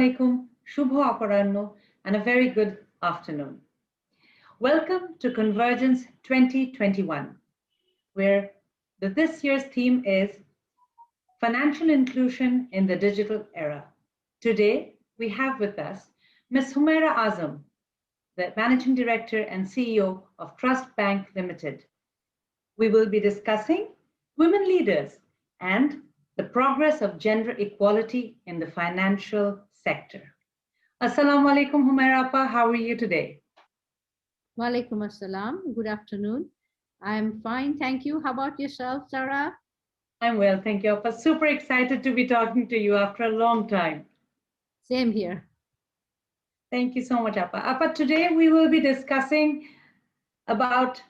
alaikum, Shubho Aparanno, and a very good afternoon. Welcome to Convergence 2021, where this year's theme is Financial Inclusion in the Digital Era. Today, we have with us Ms. Humaira Azam, the Managing Director and CEO of Trust Bank Limited. We will be discussing women leaders and the progress of gender equality in the financial sector. Assalamu alaikum, Humaira Appa. How are you today? Walaikum assalam. Good afternoon. I'm fine, thank you. How about yourself, Zara? I'm well, thank you, Appa. Super excited to be talking to you after a long time. Same here. Thank you so much, Appa. Appa, today we will be discussing about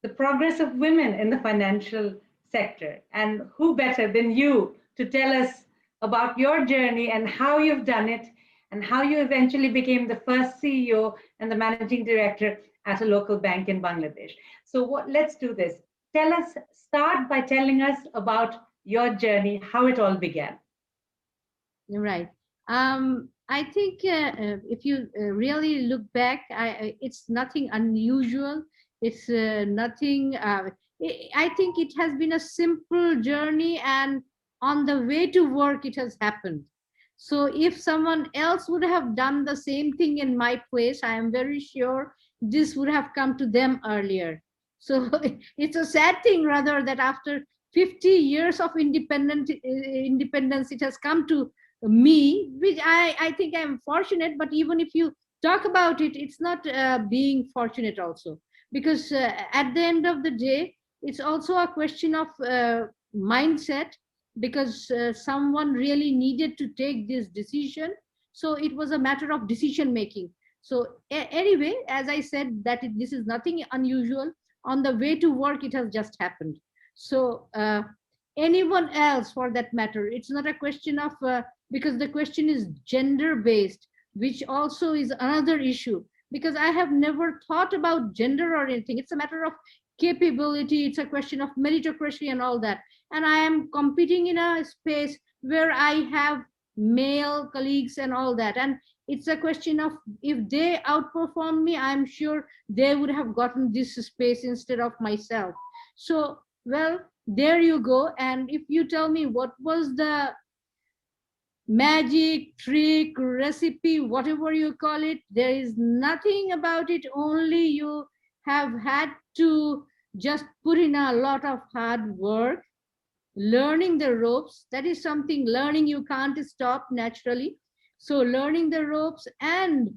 the progress of women in the financial sector. And who better than you to tell us about your journey and how you've done it and how you eventually became the first CEO and the managing director at a local bank in Bangladesh. So let's do this. Start by telling us about your journey, how it all began. Right. I think if you really look back, it's nothing unusual. It's nothing, I think it has been a simple journey, and on the way to work, it has happened. So if someone else would have done the same thing in my place, I am very sure this would have come to them earlier. So it's a sad thing rather that after 50 years of independence, it has come to me, which I think I'm fortunate. But even if you talk about it, it's not being fortunate also, because at the end of the day, it's also a question of mindset, because someone really needed to take this decision. So it was a matter of decision making. So anyway, as I said, that this is nothing unusual. On the way to work, it has just happened. So anyone else for that matter, it's not a question of, because the question is gender based, which also is another issue, because I have never thought about gender or anything. It's a matter of capability. It's a question of meritocracy and all that. And I am competing in a space where I have male colleagues and all that. And it's a question of, if they outperform me, I'm sure they would have gotten this space instead of myself. So, well, there you go. And if you tell me what was the magic trick, recipe, whatever you call it, there is nothing about it. Only you have had to just put in a lot of hard work, learning the ropes. That is something, learning you can't stop naturally. So learning the ropes and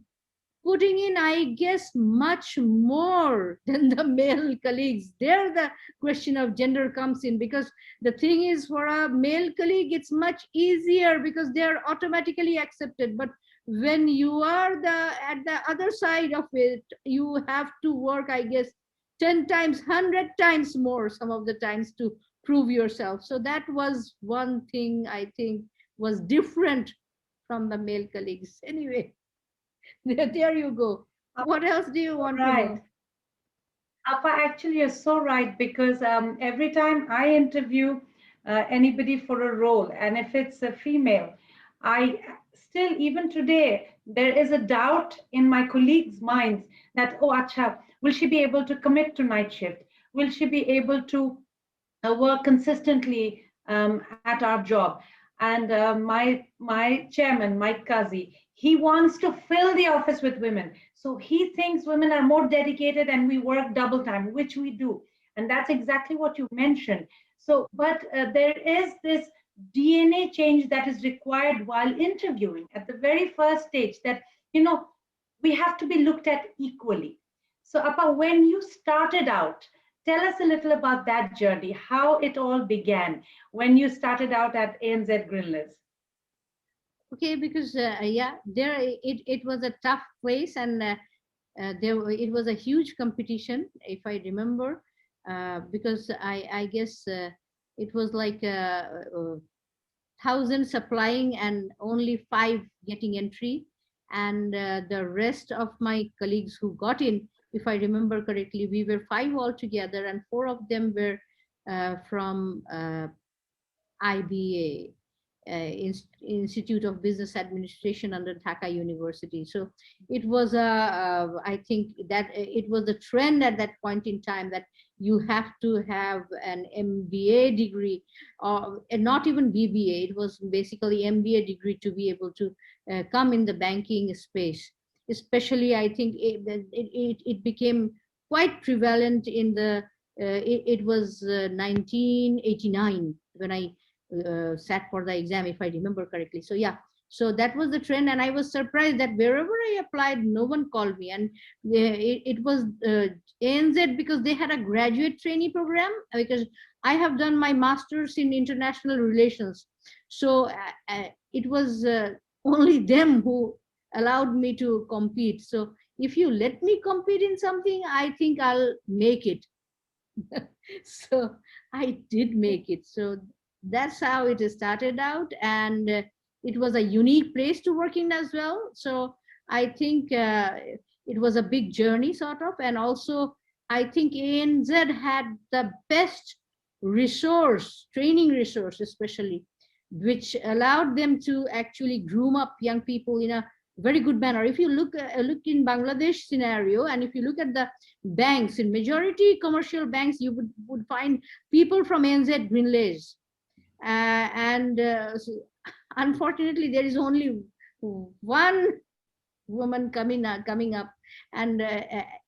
putting in, I guess, much more than the male colleagues. There the question of gender comes in, because the thing is, for a male colleague, it's much easier because they're automatically accepted. But when you are at the other side of it, you have to work, I guess, 10 times, 100 times more some of the times to prove yourself. So that was one thing I think was different from the male colleagues. Anyway, there you go. What else do you want to know? Appa, actually, you're so right, because every time I interview anybody for a role, and if it's a female, I still, even today, there is a doubt in my colleagues' minds that, oh, acha, will she be able to commit to night shift? Will she be able to work consistently at our job? And my chairman, Mike Kazi, he wants to fill the office with women. So he thinks women are more dedicated and we work double time, which we do. And that's exactly what you mentioned. So, but there is this DNA change that is required while interviewing at the very first stage, that, we have to be looked at equally. So, Appa, when you started out, tell us a little about that journey, how it all began when you started out at ANZ Greenless. Okay, because yeah, there it was a tough place, and it was a huge competition, if I remember, because I guess it was like 1,000 applying and only 5 getting entry, and the rest of my colleagues who got in, if I remember correctly, we were 5 altogether, and 4 of them were from IBA. Institute of Business Administration under Dhaka University. So it was I think that it was the trend at that point in time that you have to have an MBA degree, or not even BBA. It was basically MBA degree to be able to come in the banking space. Especially, I think it became quite prevalent in the. It was 1989 when I sat for the exam, if I remember correctly. So yeah, so that was the trend, and I was surprised that wherever I applied, no one called me, and it was ANZ, because they had a graduate trainee program, because I have done my master's in international relations. So it was only them who allowed me to compete. So if you let me compete in something, I think I'll make it. So I did make it. So that's how it started out, and it was a unique place to work in as well. So I think it was a big journey, sort of, and also I think ANZ had the best training resource, especially, which allowed them to actually groom up young people in a very good manner. If you look in Bangladesh scenario, and if you look at the banks, in majority commercial banks, you would find people from NZ Greenlays, and unfortunately, there is only one woman coming up, and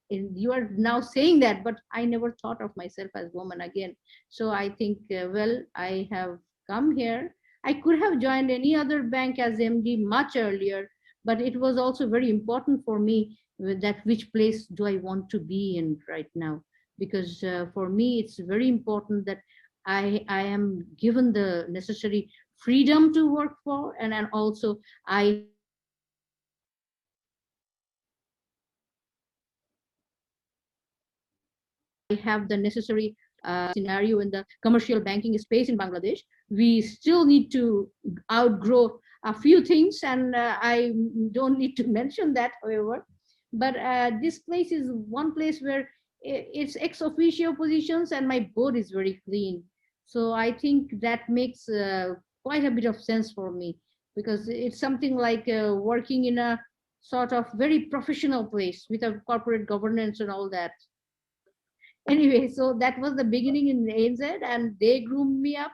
you are now saying that, but I never thought of myself as woman again. So I think, well, I have come here. I could have joined any other bank as MD much earlier, but it was also very important for me that which place do I want to be in right now, because for me it's very important that I am given the necessary freedom to work for, and also I have the necessary scenario in the commercial banking space in Bangladesh. We still need to outgrow a few things, and I don't need to mention that, however. But this place is one place where it's ex officio positions, and my board is very clean. So I think that makes quite a bit of sense for me, because it's something like working in a sort of very professional place with a corporate governance and all that. Anyway, so that was the beginning in ANZ, and they groomed me up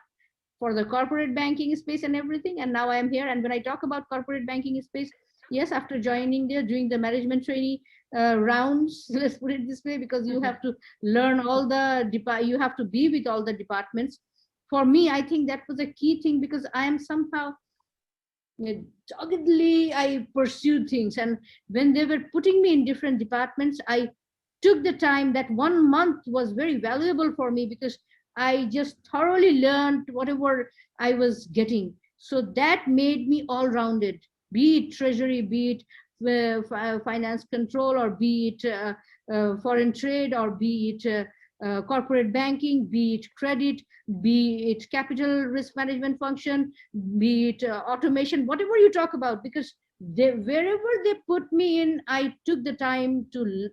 for the corporate banking space and everything. And now I am here. And when I talk about corporate banking space, yes, after joining there, doing the management trainee rounds, let's put it this way, because you have to learn all the you have to be with all the departments. For me, I think that was a key thing, because I am somehow doggedly I pursued things, and when they were putting me in different departments, I took the time. That 1 month was very valuable for me, because I just thoroughly learned whatever I was getting. So that made me all rounded, be it treasury, be it finance control, or be it foreign trade, or be it corporate banking, be it credit, be it capital risk management function, be it automation, whatever you talk about, because wherever they put me in, I took the time to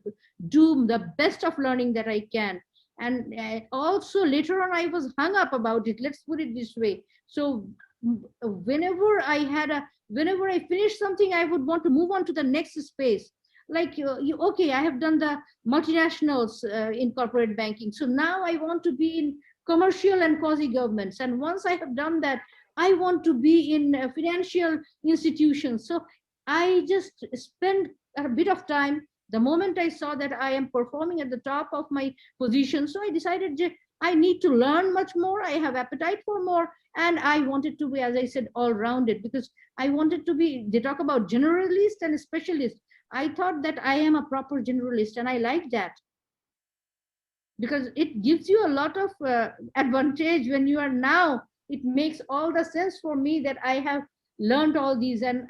do the best of learning that I can. And also later on, I was hung up about it. Let's put it this way. So whenever I finished something, I would want to move on to the next space. Like okay, I have done the multinationals in corporate banking, so now I want to be in commercial and quasi governments. And once I have done that, I want to be in financial institutions. So I just spent a bit of time. The moment I saw that I am performing at the top of my position, so I decided I need to learn much more. I have appetite for more, and I wanted to be, as I said, all rounded, because I wanted to be. They talk about generalist and specialist. I thought that I am a proper generalist, and I like that, because it gives you a lot of advantage when you are now. It makes all the sense for me that I have learned all these, and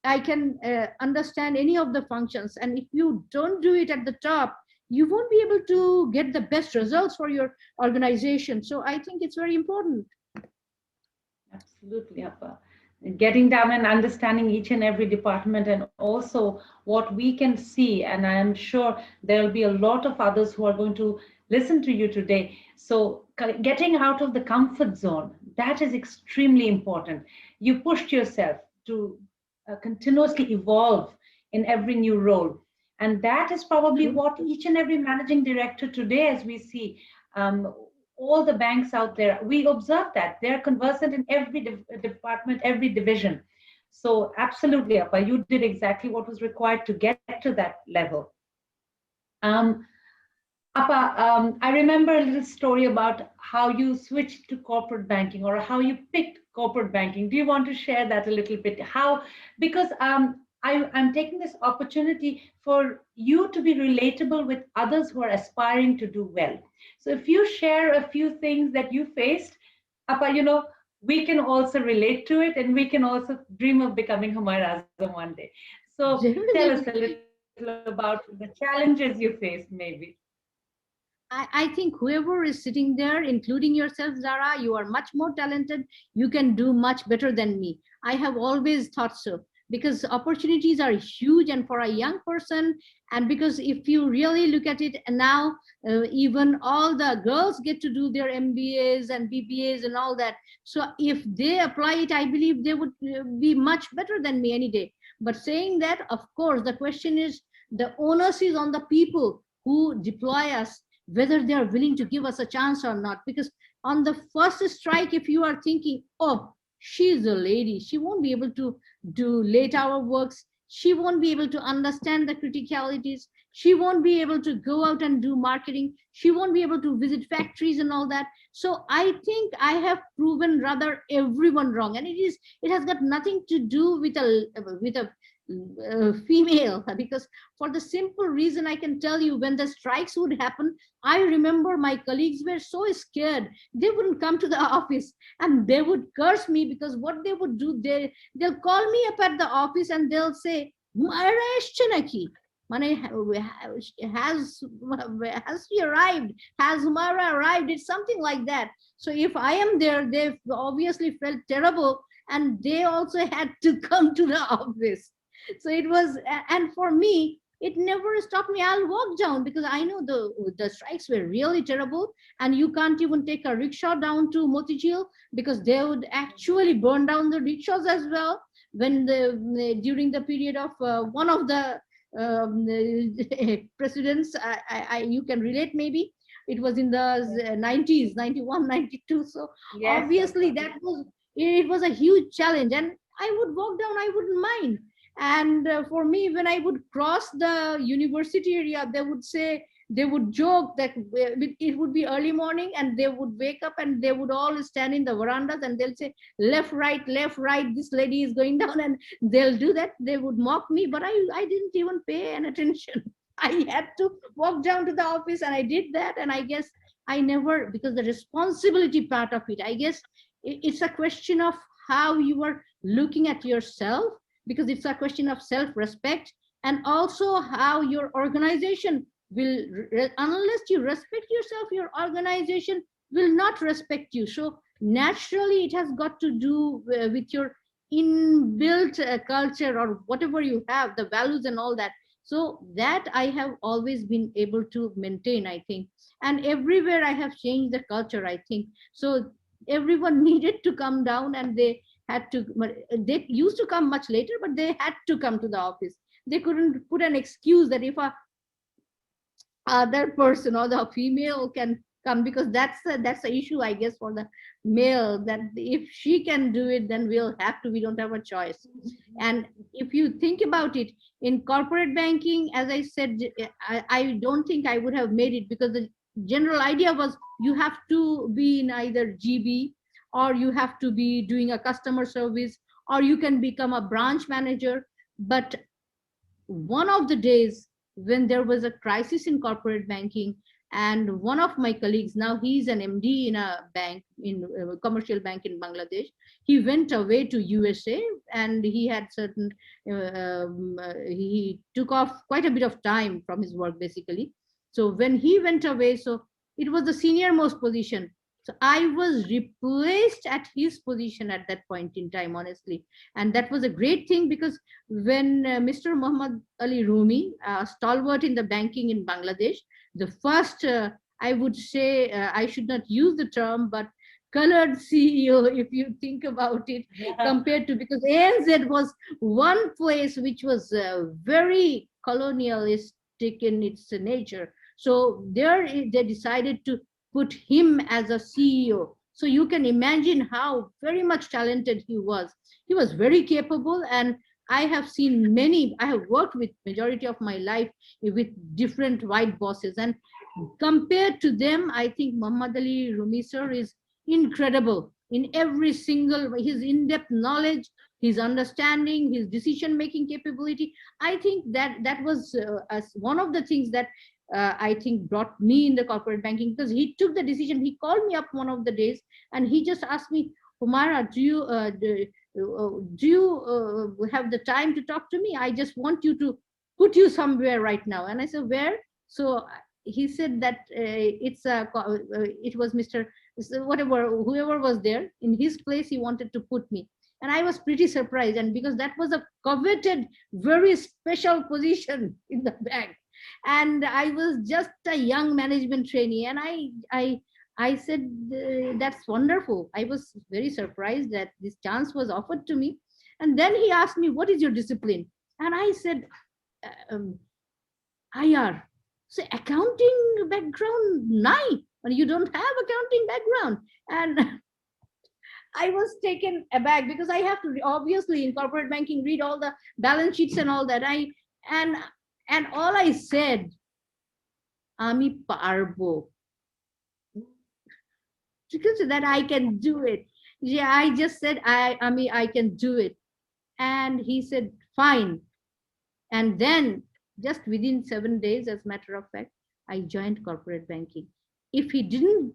I can understand any of the functions. And if you don't do it at the top, you won't be able to get the best results for your organization. So I think it's very important. Absolutely, Appa. Getting down and understanding each and every department, and also what we can see. And I am sure there will be a lot of others who are going to listen to you today. So getting out of the comfort zone, that is extremely important. You pushed yourself to continuously evolve in every new role. And that is probably True. what each and every managing director today, as we see, um, all the banks out there, we observe that they're conversant in every department, every division. So absolutely, Appa, you did exactly what was required to get to that level. Um, Appa, I remember a little story about how you switched to corporate banking or how you picked corporate banking. Do you want to share that a little bit? How, because I'm taking this opportunity for you to be relatable with others who are aspiring to do well. So if you share a few things that you faced, Appa, we can also relate to it and we can also dream of becoming Humaira Azam one day. So tell us a Definitely. little about the challenges you faced, maybe. I think whoever is sitting there, including yourself, Zara, you are much more talented. You can do much better than me. I have always thought so because opportunities are huge and for a young person. And because if you really look at it now, even all the girls get to do their MBAs and BBAs and all that. So if they apply it, I believe they would be much better than me any day. But saying that, of course, the question is the onus is on the people who deploy us, whether they are willing to give us a chance or not. Because on the first strike, if you are thinking, oh, she's a lady, she won't be able to do late hour works, she won't be able to understand the criticalities, she won't be able to go out and do marketing, she won't be able to visit factories and all that. So I think I have proven rather everyone wrong, and it has got nothing to do with a female, because for the simple reason I can tell you, when the strikes would happen, I remember my colleagues were so scared. They wouldn't come to the office and they would curse me, because what they would do, they'll call me up at the office and they'll say, "Humaira এসছে নাকি?" মানে has she arrived? Has Humaira arrived? It's something like that. So if I am there, they obviously felt terrible, and they also had to come to the office. So it was, and for me, it never stopped me. I'll walk down because I know the strikes were really terrible, and you can't even take a rickshaw down to Motijil because they would actually burn down the rickshaws as well. When during the period of one of the presidents, you can relate maybe. It was in the 90s, 91, 92. So Yes, obviously Appa. that was, it was a huge challenge, and I would walk down, I wouldn't mind. And for me, when I would cross the university area, they would say, they would joke that it would be early morning and they would wake up and they would all stand in the verandas and they'll say, left right, this lady is going down, and they'll do that. They would mock me, but I didn't even pay an attention. I had to walk down to the office and I did that. And I guess I never, because the responsibility part of it, I guess it's a question of how you are looking at yourself, because it's a question of self-respect, and also how your organization will, unless you respect yourself, your organization will not respect you. So naturally it has got to do with your inbuilt culture or whatever you have, the values and all that. So that I have always been able to maintain, I think. And everywhere I have changed the culture, I think. So everyone needed to come down, and had to, they used to come much later, but they had to come to the office. They couldn't put an excuse that if a other person or the female can come, because that's the issue, I guess, for the male, that if she can do it, then we'll have to, we don't have a choice. And if you think about it, in corporate banking, as I said, I don't think I would have made it, because the general idea was you have to be in either GB, or you have to be doing a customer service, or you can become a branch manager. But one of the days, when there was a crisis in corporate banking, and one of my colleagues, now he's an MD in a bank, in a commercial bank in Bangladesh, he went away to USA, and he had certain he took off quite a bit of time from his work basically. So when he went away, so it was the senior most position, so I was replaced at his position at that point in time, honestly. And that was a great thing, because when Mr. Muhammad Ali Rumi, stalwart in the banking in Bangladesh, the first I would say, I should not use the term, but colored CEO, if you think about it, Yeah. compared to, because ANZ was one place which was very colonialistic in its nature. So there they decided to put him as a CEO. So you can imagine how very much talented he was. He was very capable, and I have seen many, I have worked with majority of my life with different white bosses. And compared to them, I think Muhammad Ali Rumi sir is incredible in every single, his in-depth knowledge, his understanding, his decision-making capability. I think that was as one of the things that I think brought me in the corporate banking, because he took the decision. He called me up one of the days and he just asked me, Humaira, do you have the time to talk to me? I just want you to put you somewhere right now. And I said, where? So he said that it was Mr. whatever, whoever was there in his place, he wanted to put me. And I was pretty surprised, and because that was a coveted, very special position in the bank, and I was just a young management trainee, and I said, that's wonderful. I was very surprised that this chance was offered to me. And then he asked me, what is your discipline? And I said, um, IR. So accounting background, nine. And you don't have accounting background. And I was taken aback, because I have to obviously in corporate banking read all the balance sheets and all that. And and all I said, Ami Parbo, because that I can do it. Yeah, I just said, I mean, I can do it. And he said, fine. And then just within 7 days, as a matter of fact, I joined corporate banking. If he didn't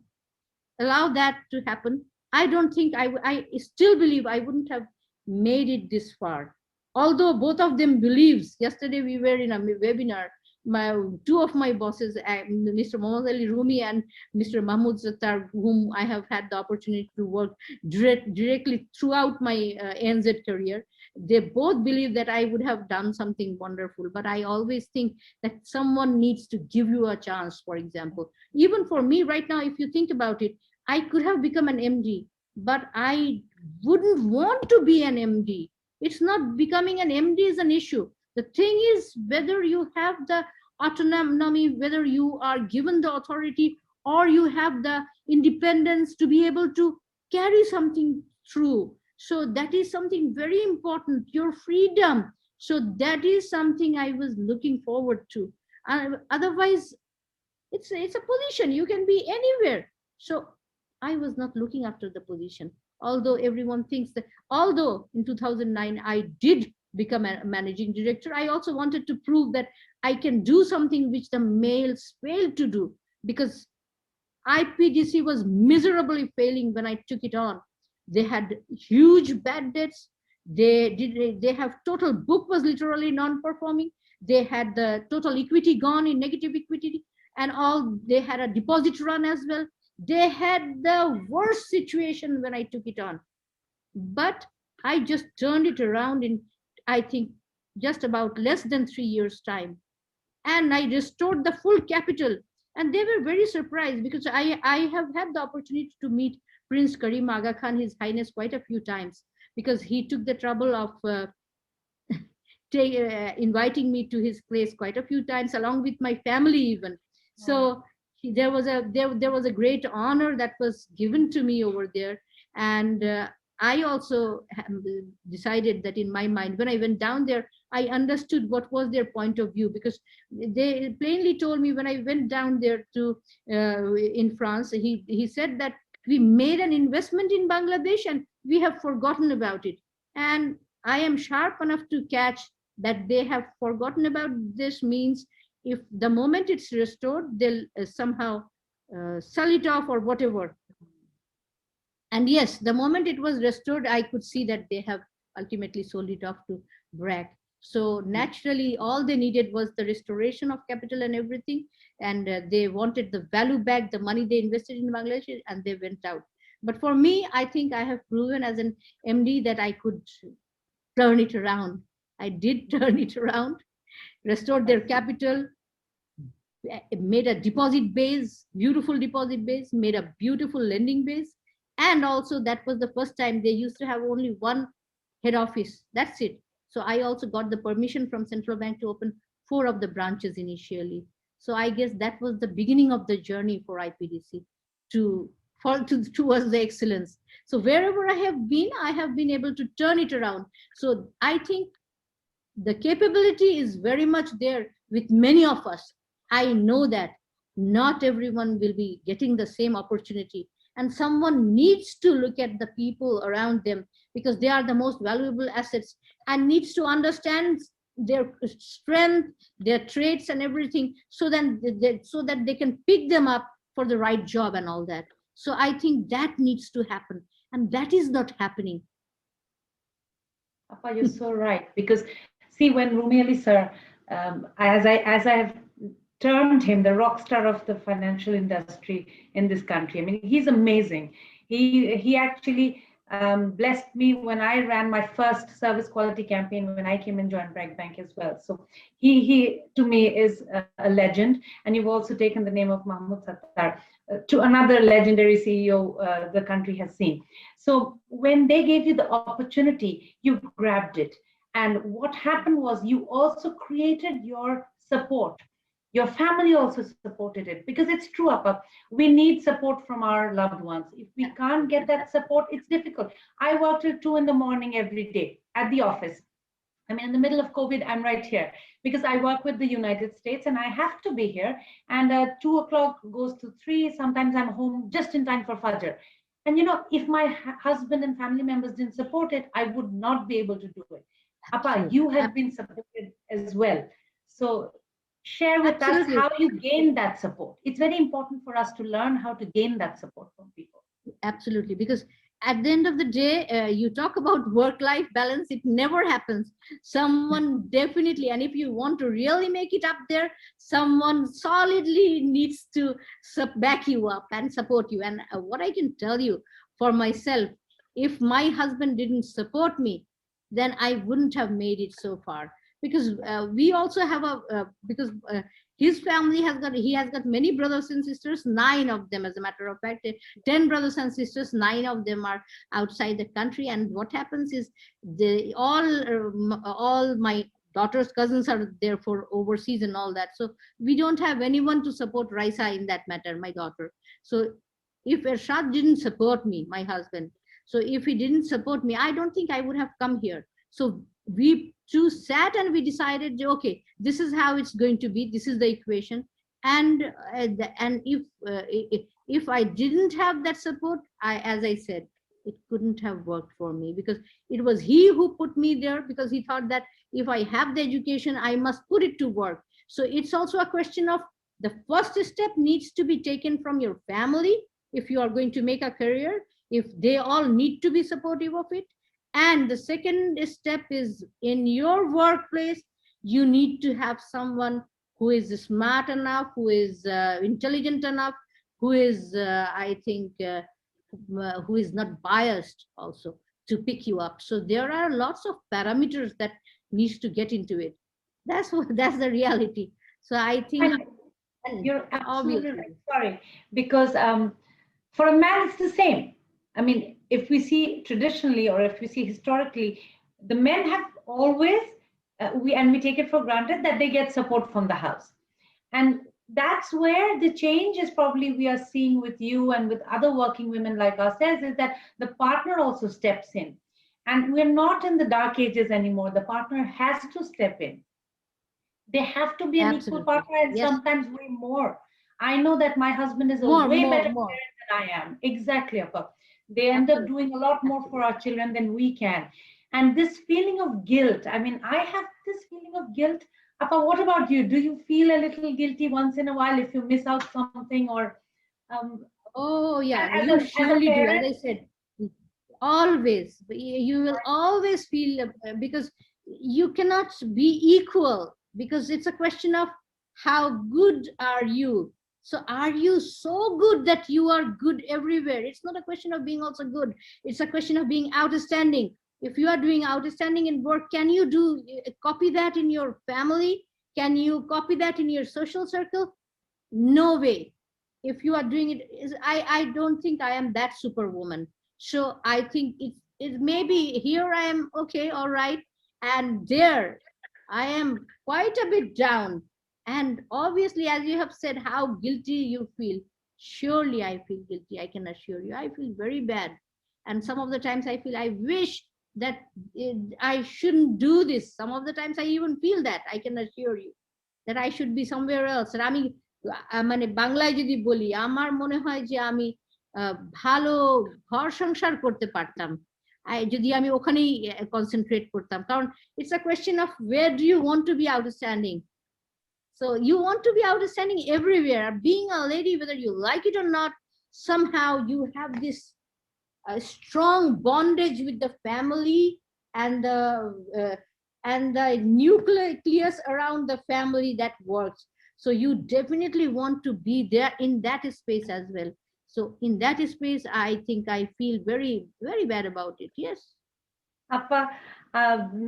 allow that to happen, I don't think I still believe I wouldn't have made it this far. Although both of them believes, yesterday we were in a webinar, my two of my bosses, Mr. Mohammad Ali Rumi and Mr. Mahmoud Zattar, whom I have had the opportunity to work directly throughout my ANZ career, they both believe that I would have done something wonderful. But I always think that someone needs to give you a chance. For example, even for me right now, if you think about it, I could have become an MD, but I wouldn't want to be an MD. It's not becoming an MD is an issue. The thing is whether you have the autonomy, whether you are given the authority, or you have the independence to be able to carry something through. So that is something very important, your freedom. So that is something I was looking forward to. Otherwise, it's a position, you can be anywhere. So I was not looking after the position, although everyone thinks that. Although in 2009 I did become a managing director, I also wanted to prove that I can do something which the males failed to do, because IPDC was miserably failing when I took it on. They had huge bad debts. They have total book was literally non-performing. They had the total equity gone in negative equity, and all they had a deposit run as well. They had the worst situation when I took it on. But I just turned it around in, I think, just about less than 3 years' time, and I restored the full capital. And they were very surprised, because I have had the opportunity to meet Prince Karim Aga Khan, His Highness, quite a few times, because he took the trouble of inviting me to his place quite a few times, along with my family even. So there was a great honor that was given to me over there. And I also decided that in my mind, when I went down there, I understood what was their point of view, because they plainly told me when I went down there to in France, he said that we made an investment in Bangladesh and we have forgotten about it. And I am sharp enough to catch that they have forgotten about this. Means if the moment it's restored, they'll somehow sell it off or whatever. And yes, the moment it was restored, I could see that they have ultimately sold it off to BRAC. So naturally, all they needed was the restoration of capital and everything. And they wanted the value back, the money they invested in Bangladesh, and they went out. But for me, I think I have proven as an MD that I could turn it around. I did turn it around, restored their capital, made a deposit base, beautiful deposit base, made a beautiful lending base. And also that was the first time they used to have only one head office. That's it. So I also got the permission from central bank to open 4 of the branches initially. So I guess that was the beginning of the journey for IPDC to fall towards the excellence. So wherever I have been able to turn it around. So I think the capability is very much there with many of us. I know that not everyone will be getting the same opportunity, and someone needs to look at the people around them, because they are the most valuable assets, and needs to understand their strength, their traits and everything, so so that they can pick them up for the right job and all that. So I think that needs to happen, and that is not happening. Appa, you're so right. Because see, when Rumi Ali sir, as I have termed him the rock star of the financial industry in this country. I mean, he's amazing. He actually blessed me when I ran my first service quality campaign when I came and joined Bragg Bank as well. So he to me is a legend. And you've also taken the name of Mahmoud Sattar to another legendary CEO the country has seen. So when they gave you the opportunity, you grabbed it. And what happened was you also created your support. Your family also supported it, because it's true, Appa. We need support from our loved ones. If we can't get that support, it's difficult. I work till 2 in the morning every day at the office. I mean, in the middle of COVID, I'm right here because I work with the United States and I have to be here. And 2 o'clock goes to 3. Sometimes I'm home just in time for Fajr. And if my husband and family members didn't support it, I would not be able to do it. Appa, you have been supported as well. So share with us Absolutely. how you gain that support. It's very important for us to learn how to gain that support from people. Absolutely, because at the end of the day, you talk about work-life balance, it never happens. Someone definitely, and if you want to really make it up there, someone solidly needs to back you up and support you. And what I can tell you for myself, if my husband didn't support me, then I wouldn't have made it so far. Because we also have because his family he has got many brothers and sisters, 9 of them, as a matter of fact, 10 brothers and sisters, 9 of them are outside the country. And what happens is all my daughter's cousins are there for overseas and all that. So we don't have anyone to support Raisa in that matter, my daughter. So if Ershad didn't support me, my husband, so if he didn't support me, I don't think I would have come here. So we two sat and we decided, okay, this is how it's going to be. This is the equation. And if I didn't have that support, as I said, it couldn't have worked for me, because it was he who put me there, because he thought that if I have the education, I must put it to work. So it's also a question of the first step needs to be taken from your family if you are going to make a career, if they all need to be supportive of it. And the second step is in your workplace, you need to have someone who is smart enough, who is intelligent enough, who is, I think, who is not biased also to pick you up. So there are lots of parameters that needs to get into it. That's that's the reality. So I think you're absolutely right. Sorry, because for a man, it's the same. I mean, if we see traditionally or if we see historically, the men have always, we take it for granted that they get support from the house. And that's where the change is probably we are seeing with you and with other working women like ourselves, is that the partner also steps in. And we're not in the dark ages anymore. The partner has to step in. They have to be an equal partner, and sometimes way more. I know that my husband is a way better parent than I am. Exactly, Appa. They end up doing a lot more for our children than we can. And this feeling of guilt, I mean, I have this feeling of guilt. Appa, what about you? Do you feel a little guilty once in a while if you miss out something, or oh yeah, you surely do. As I said, always, you will always feel, because you cannot be equal, because it's a question of how good are you. So are you so good that you are good everywhere? It's not a question of being also good. It's a question of being outstanding. If you are doing outstanding in work, can you copy that in your family? Can you copy that in your social circle? No way. If you are doing it, I don't think I am that superwoman. So I think it maybe here I am okay, all right, and there I am quite a bit down. And obviously, as you have said, how guilty you feel. Surely I feel guilty. I can assure you, I feel very bad. And some of the times I feel I wish that I shouldn't do this. Some of the times I even feel that, I can assure you, that I should be somewhere else. আর আমি মানে বাংলায় যদি বলি, আমার মনে হয় যে আমি ভালো ঘর সংসার করতে পারতাম যদি আমি ওখানেই কনসেন্ট্রেট করতাম, কারণ it's a question of where do you want to be outstanding. So you want to be outstanding everywhere. Being a lady, whether you like it or not, somehow you have this strong bondage with the family and the nucleus around the family that works. So you definitely want to be there in that space as well. So in that space, I think I feel very, very bad about it. Yes. আপা,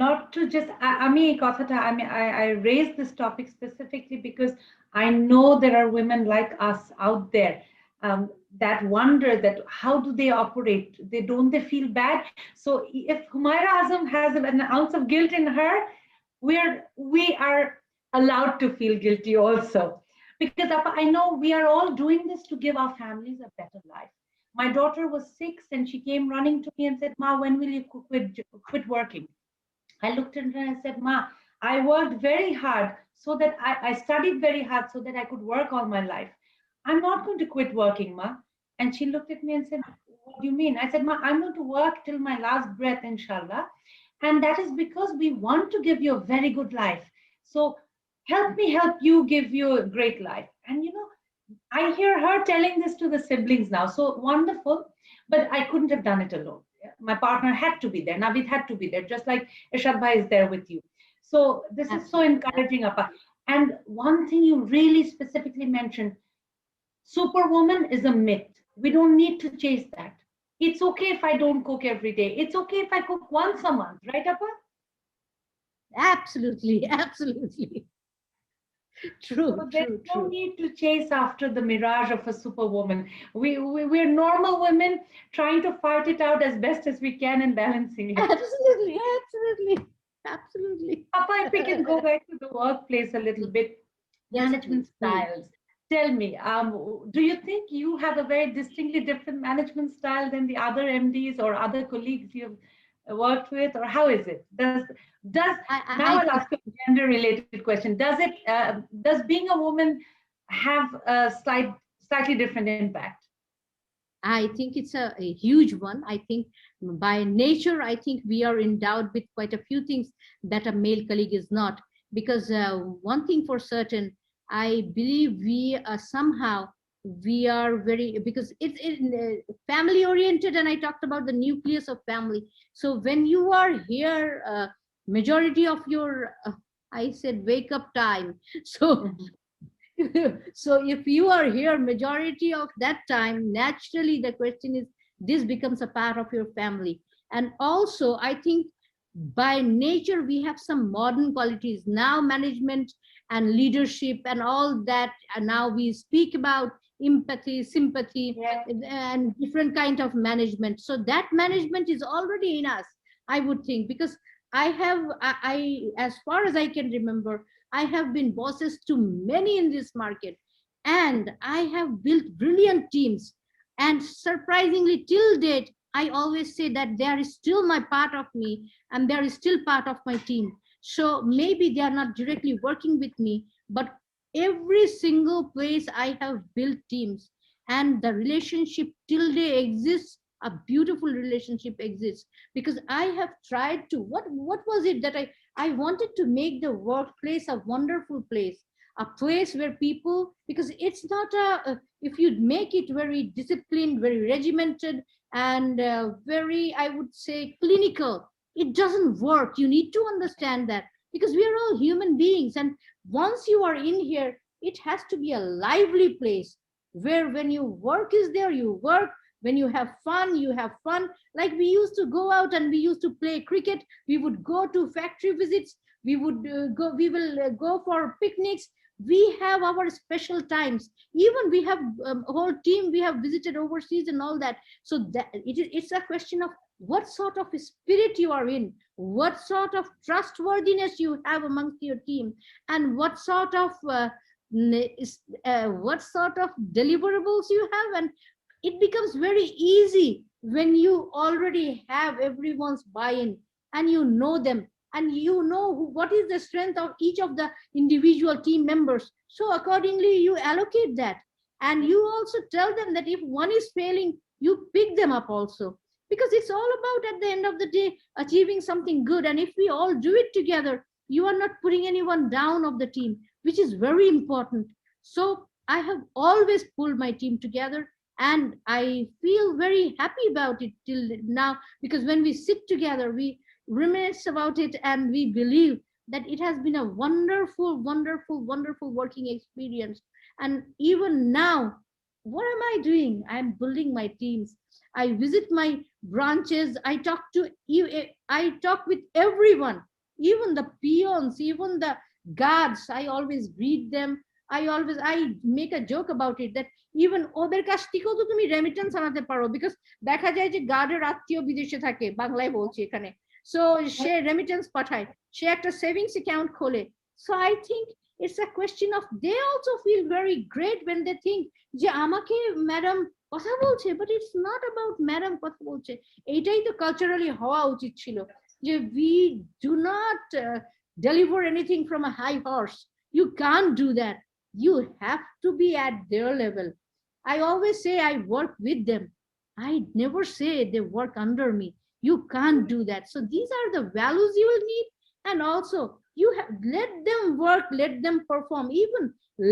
not to just আমি এই কথাটা I raised this topic specifically because I know there are women like us out there, that wonder that how do they operate, they feel bad. So if Humaira Azam has an ounce of guilt in her, we are allowed to feel guilty also, because Appa, I know we are all doing this to give our families a better life. My daughter was 6 and she came running to me and said, Ma, when will you quit working? I looked at her and I said, Ma, I worked very hard so that I studied very hard so that I could work all my life. I'm not going to quit working, Ma. And she looked at me and said, What do you mean? I said, Ma, I'm going to work till my last breath, inshallah. And that is because we want to give you a very good life. So help me help you give you a great life. And I hear her telling this to the siblings now. So wonderful. But I couldn't have done it alone. My partner had to be there. Navid had to be there, just like Irshad Bhai is there with you. So this is so encouraging, Appa. And one thing you really specifically mentioned, superwoman is a myth. We don't need to chase that. It's okay if I don't cook every day. It's okay if I cook once a month, right, Appa? Absolutely, absolutely. True, so there's true, no true. need to chase after the mirage of a superwoman. We're normal women trying to fight it out as best as we can and balancing it. Absolutely, absolutely, absolutely. Papa, if we can go back to the workplace a little bit, Yes, management please, please. styles. Tell me, do you think you have a very distinctly different management style than the other MDs or other colleagues you've worked with, or how is it? Does now I'll ask a gender-related question. Does being a woman have a slightly different impact? I think it's a huge one. I think by nature, I think we are endowed with quite a few things that a male colleague is not. Because one thing for certain, I believe we somehow we are very, because it's family oriented, and I talked about the nucleus of family. So when you are here, majority of your I said wake up time. So so if you are here majority of that time, naturally the question is, this becomes a part of your family. And also I think by nature we have some modern qualities now, management and leadership and all that, and now we speak about empathy, sympathy, Yeah. and different kind of management. So that management is already in us, I would think, because I as far as I can remember, I have been bosses to many in this market, and I have built brilliant teams. And surprisingly, till date, I always say that there is still my part of me, and there is still part of my team. So maybe they are not directly working with me, but every single place I have built teams, and the relationship till day exists. A beautiful relationship exists because I have tried to. What was it that I wanted to make the workplace a wonderful place, a place where people, because it's not if you make it very disciplined, very regimented, and very, I would say, clinical, it doesn't work. You need to understand that because we are all human beings. And once you are in here, it has to be a lively place where when you work is there, you work, when you have fun, you have fun. Like we used to go out and we used to play cricket, we would go to factory visits, we will go for picnics, We have our special times. Even we have a whole team, we have visited overseas and all that. So that it's a question of what sort of spirit you are in, what sort of trustworthiness you have amongst your team, and what sort of deliverables you have. And it becomes very easy when you already have everyone's buy-in, and you know them, and you know what is the strength of each of the individual team members. So accordingly you allocate that, and you also tell them that if one is failing, you pick them up also, because it's all about, at the end of the day, achieving something good. And if we all do it together, you are not putting anyone down of the team, which is very important. So I have always pulled my team together, and I feel very happy about it till now, because when we sit together, we reminisce about it, and we believe that it has been a wonderful, wonderful, wonderful working experience. And even now, what am I doing? I'm building my teams. I visit my branches. I talk to you. I talk with everyone, even the peons, even the guards. I always greet them. I make a joke about it that even ওদের কাছ থেকেও তো তুমি remittance আনাতে পারো, because দেখা যায় যে গার্ডের আত্মীয় বিদেশে থাকে, বাংলায় বলছি এখানে, সো সে রেমিটেন্স পাঠায়, সে একটা সেভিংস অ্যাকাউন্ট খোলে। So I think it's a question of they also feel very great when they think যে আমাকে ম্যাডাম কথা বলছে, but it's not about madam কথা বলছে। এইটাই তো কালচারালি হওয়া উচিত ছিল, যে we do not deliver anything from a high horse. You can't do that. You have to be at their level. I always say I work with them. I never say they work under me. You can't do that. So these are the values you will need. And also you have, let them work, let them perform, even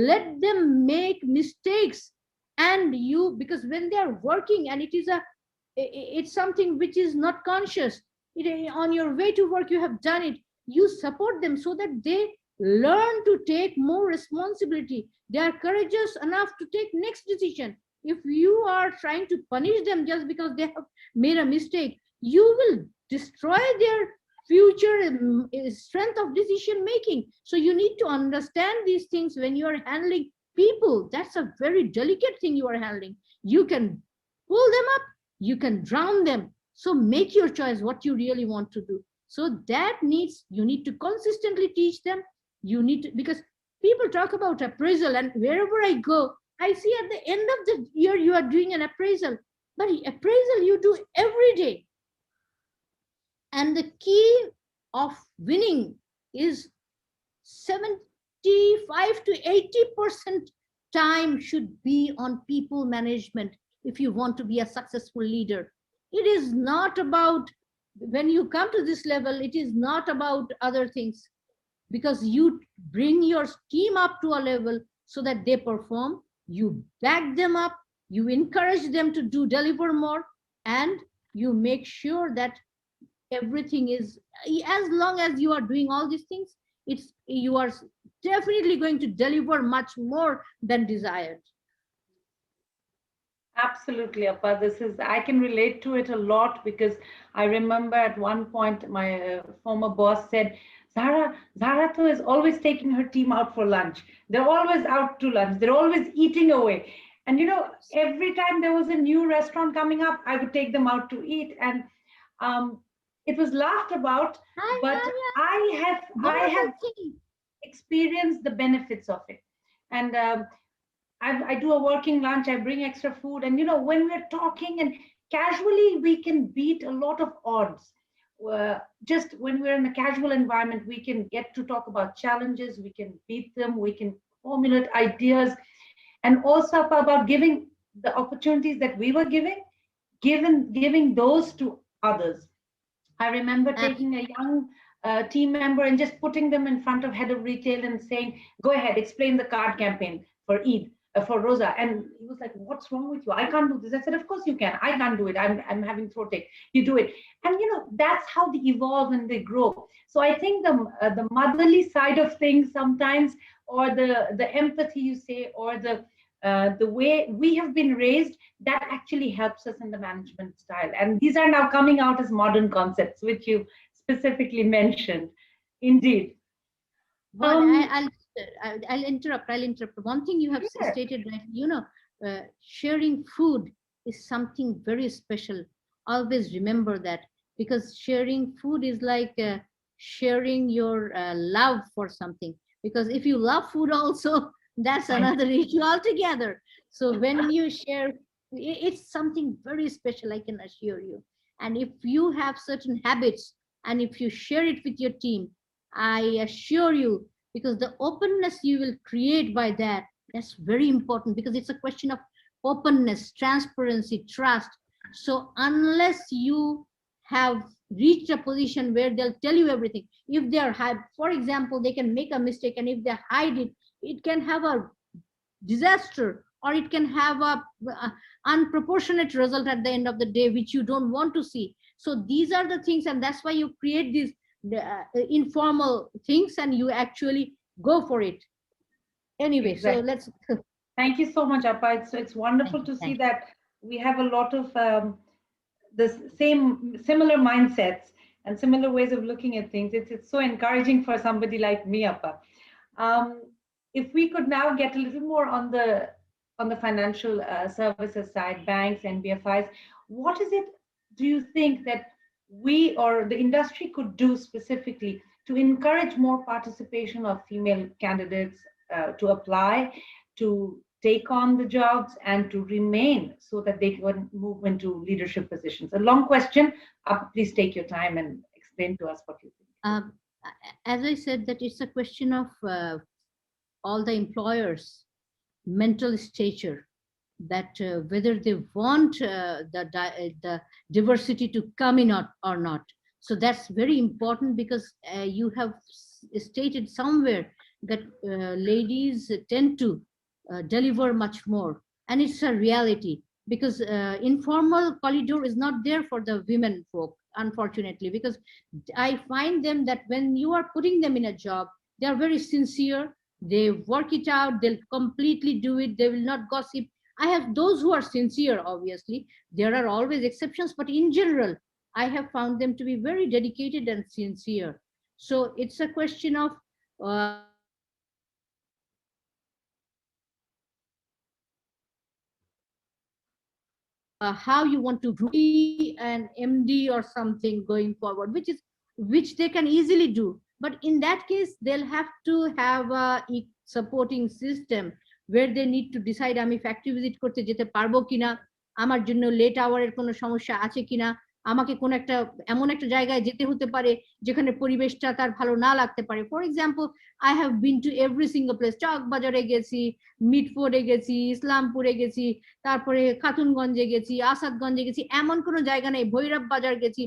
let them make mistakes. And you, because when they are working and it's something which is not conscious, on your way to work you have done it, you support them so that they learn to take more responsibility. They are courageous enough to take next decision. If you are trying to punish them just because they have made a mistake, you will destroy their future strength of decision making. So you need to understand these things when you are handling people. That's a very delicate thing you are handling. You can pull them up, you can drown them. So make your choice what you really want to do. So that needs, you need to consistently teach them. You need to, because people talk about appraisal, and wherever I go, I see at the end of the year you are doing an appraisal, but appraisal you do every day. And the key of winning is 75 to 80% time should be on people management if you want to be a successful leader. It is not about, when you come to this level, it is not about other things, because you bring your team up to a level so that they perform, you back them up, you encourage them to deliver more, and you make sure that everything is, as long as you are doing all these things, you are definitely going to deliver much more than desired. Absolutely, Appa. I can relate to it a lot because I remember at one point my former boss said, Zara too is always taking her team out for lunch. They're always out to lunch. They're always eating away. And every time there was a new restaurant coming up, I would take them out to eat. And it was laughed about, but I have experienced the benefits of it. And I do a working lunch, I bring extra food. And, when we're talking and casually, we can beat a lot of odds. Just when we're in a casual environment, we can get to talk about challenges, we can beat them, we can formulate ideas, and also about giving the opportunities that we were giving those to others. I remember taking a young team member and just putting them in front of head of retail and saying, go ahead, explain the card campaign for Eid, for Rosa. And he was like, what's wrong with you? I can't do this. I said, of course you can. I can't do it. I'm having throat-ache. You do it. And, that's how they evolve and they grow. So I think the motherly side of things sometimes, or the empathy you say, or the way we have been raised, that actually helps us in the management style. And these are now coming out as modern concepts, which you specifically mentioned. Indeed. But I'll I'll interrupt. One thing you have Sure. stated, right? Sharing food is something very special. Always remember that, because sharing food is like sharing your love for something. Because if you love food also, that's I another issue altogether. So when you share, it's something very special, I can assure you. And if you have certain habits and if you share it with your team, I assure you, because the openness you will create by that, that's very important, because it's a question of openness, transparency, trust. So unless you have reached a position where they'll tell you everything, if they are hide, for example, they can make a mistake, and if they hide it, it can have a disaster, or it can have a unproportionate result at the end of the day, which you don't want to see. So these are the things, and that's why you create these informal things, and you actually go for it anyway. So exactly. let's Thank you so much, Appa. It's thank wonderful you, to see thank that we have a lot of the similar mindsets and similar ways of looking at things. It's so encouraging for somebody like me, Appa. Um, if we could now get a little more on the financial services side, banks, NBFIs, what is it do you think that we or the industry could do specifically to encourage more participation of female candidates to apply, to take on the jobs, and to remain so that they can move into leadership positions? A long question. Please take your time and explain to us what you think. you. As I said, that it's a question of all the employers' mental stature, that whether they want the diversity to come in or not. So that's very important, because you have stated somewhere that ladies tend to deliver much more, and it's a reality, because informal corridor is not there for the women folk, unfortunately, because I find them that when you are putting them in a job, they are very sincere, they work it out, they'll completely do it, they will not gossip. I have those who are sincere, obviously. There are always exceptions, but in general, I have found them to be very dedicated and sincere. So it's a question of how you want to groom them, how you want to be an MD or something going forward, which they can easily do. But in that case, they'll have to have a supporting system where they need to decide আমি factory visit করতে যেতে পারবো কিনা, আমার জন্য late আওয়ারের কোনো সমস্যা আছে কিনা, আমাকে কোন একটা এমন একটা জায়গায় যেতে হতে পারে যেখানে পরিবেশটা তার ভালো না লাগতে পারে। For example, I have been to every single place, চক বাজারে গেছি, মিটফোর্ডে গেছি, ইসলামপুরে গেছি, তারপরে খাতুনগঞ্জে গেছি, আসাদগঞ্জে গেছি, এমন কোনো জায়গা নেই, ভৈরব বাজার গেছি,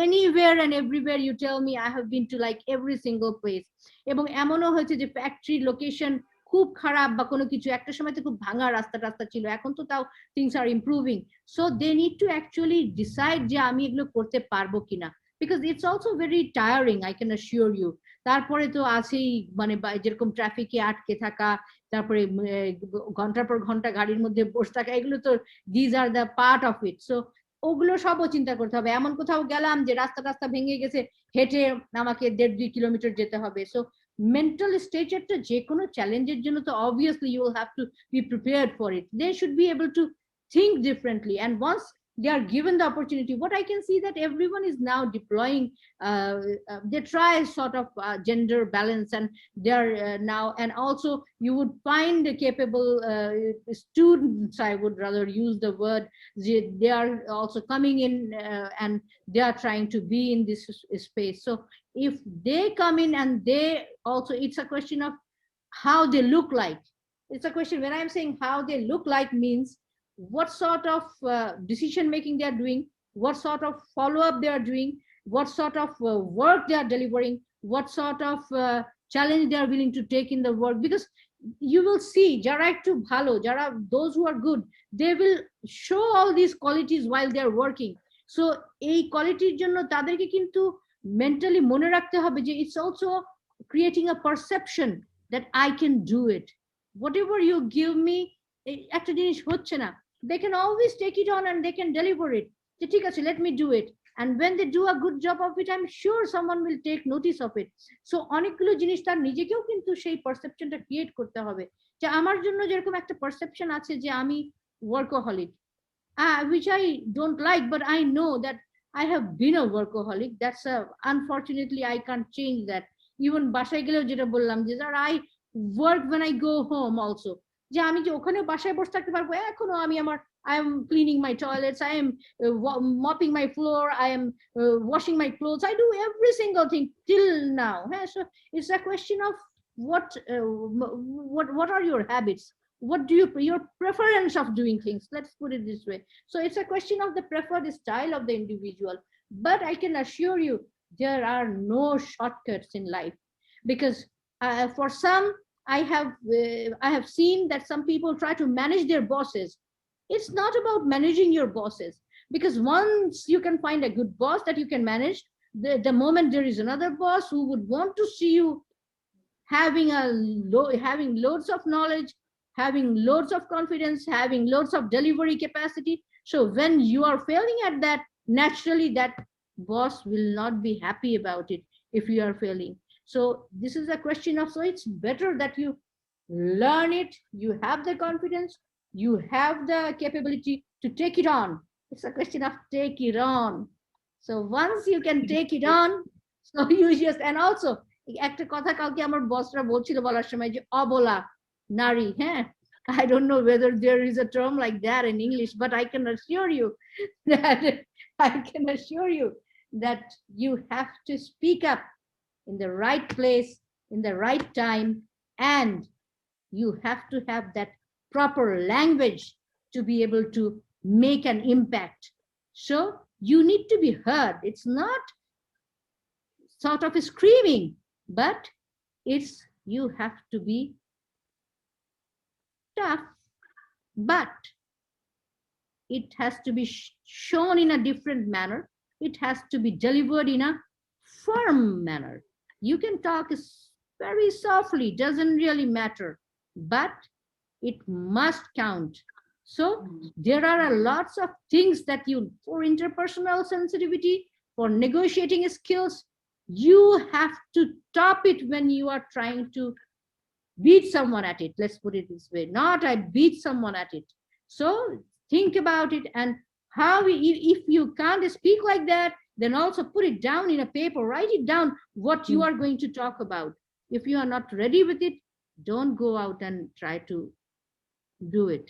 anywhere and everywhere you tell me, I have been to like every single place. এবং এমনও হয়েছে যে ফ্যাক্টরি লোকেশন খুব খারাপ বা কোনো কিছু, একটা সময় তো খুব ভাঙা রাস্তা টাস্তা ছিল, এখন তো তাও থিংস আর improving. So they need to actually decide যে আমি এগুলো করতে পারবো কিনা, because it's also very tiring, I can assure you. তারপরে তো আছেই মানে যেরকম ট্রাফিকে আটকে থাকা, তারপরে ঘন্টার পর ঘন্টা গাড়ির মধ্যে বসে থাকা, এগুলো তো these are the part of it. So ওগুলো সবও চিন্তা করতে হবে। এমন কোথাও গেলাম যে রাস্তা টাস্তা ভেঙে গেছে, হেঁটে আমাকে 1.5-2 কিলোমিটার যেতে হবে। সো মেন্টাল স্টেচারটা যে কোনো চ্যালেঞ্জের জন্য তো obviously you will have to be prepared for it. They should be able to think differently, and once they are given the opportunity, what I can see that everyone is now deploying, they try sort of gender balance, and they are now, and also you would find the capable students, I would rather use the word, they are also coming in, and they are trying to be in this space. So if they come in, and they also, it's a question of how they look like. It's a question, when I'm saying how they look like, means what sort of decision making they are doing, what sort of follow up they are doing, what sort of work they are delivering, what sort of challenge they are willing to take in the work. Because you will see jara ekটু bhalo, jara those who are good, they will show all these qualities while they are working. So এই কোয়ালিটির জন্য তাদেরকে কিন্তু mentally মনে রাখতে হবে যে it's also creating a perception that I can do it, whatever you give me, একটা জিনিস হচ্ছে না, they can always take it on and they can deliver it. ঠিক আছে, let me do it, and when they do a good job of it, I'm sure someone will take notice of it. So অনেকগুলো জিনিস তার নিজেকেও কিন্তু সেই পারসেপশনটা create করতে হবে, যে আমার জন্য যেরকম একটা পারসেপশন আছে যে আমি ওয়ার্কোহলিক, which I don't like, but I know that I have been a workaholic. That's unfortunately I can't change that. Even বাসায় গেলেও যেটা বললাম যে I work when I go home also, যে আমি যে ওখানে বাসায় বসে থাকতে পারবো, এখনো আমি আমার I am cleaning my toilets, I am mopping my floor, I am washing my clothes, I do every single thing till now. So it's a question of what are your habits, what do your preference of doing things, let's put it this way. So it's a question of the preferred style of the individual, but I can assure you there are no shortcuts in life, because for some I have seen that some people try to manage their bosses. It's not about managing your bosses, because once you can find a good boss that you can manage, the moment there is another boss who would want to see you having loads of knowledge, having loads of confidence, having loads of delivery capacity. So when you are failing at that, naturally that boss will not be happy about it if you are failing. So this is a question of, so it's better that you learn it, you have the confidence, you have the capability to take it on. It's a question of take it on. So once you can take it on, so you just, and also একটা কথা কালকে আমার বসরা বলছিল বলার সময় যে অবলা নারী, হ্যাঁ, I don't know whether there is a term like that in English, but I can assure you that you have to speak up in the right place, in the right time, and you have to have that proper language to be able to make an impact. So you need to be heard. It's not sort of screaming, but it's, you have to be tough, but it has to be shown in a different manner. It has to be delivered in a firm manner. You can talk very softly, doesn't really matter, but it must count. So there are lots of things that you, for interpersonal sensitivity, for negotiating skills, you have to top it when you are trying to beat someone at it. Let's put it this way, not I beat someone at it. So think about it, and how if you can't speak like that, then also put it down in a paper, write it down what you are going to talk about. If you are not ready with it, don't go out and try to do it.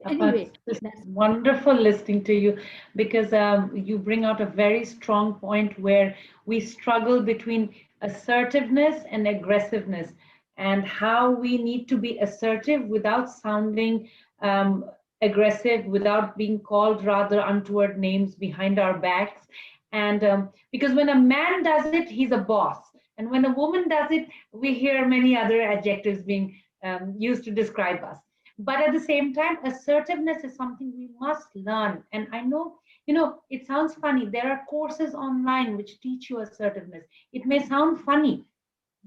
Anyway, that's wonderful listening to you, because you bring out a very strong point where we struggle between assertiveness and aggressiveness, and how we need to be assertive without sounding aggressive, without being called rather untoward names behind our backs. And because when a man does it, he's a boss, and when a woman does it, we hear many other adjectives being used to describe us. But at the same time, assertiveness is something we must learn. And I know, it sounds funny. There are courses online which teach you assertiveness. It may sound funny,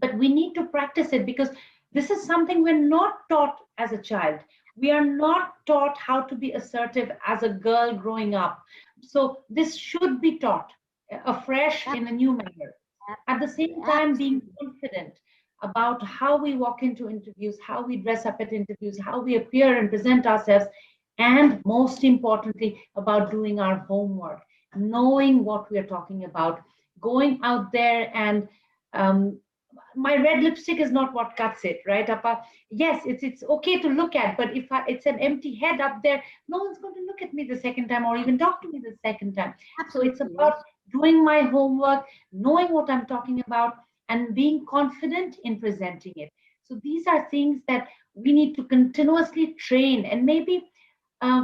but we need to practice it, because this is something we're not taught as a child. We are not taught how to be assertive as a girl growing up. So this should be taught afresh in a new manner. At the same time, being confident about how we walk into interviews, how we dress up at interviews, how we appear and present ourselves, and most importantly, about doing our homework, knowing what we are talking about, going out there and my red lipstick is not what cuts it, right, Appa? Yes, it's okay to look at, but if it's an empty head up there, no one's going to look at me the second time or even talk to me the second time. So it's about doing my homework, knowing what I'm talking about, and being confident in presenting it. So these are things that we need to continuously train, and maybe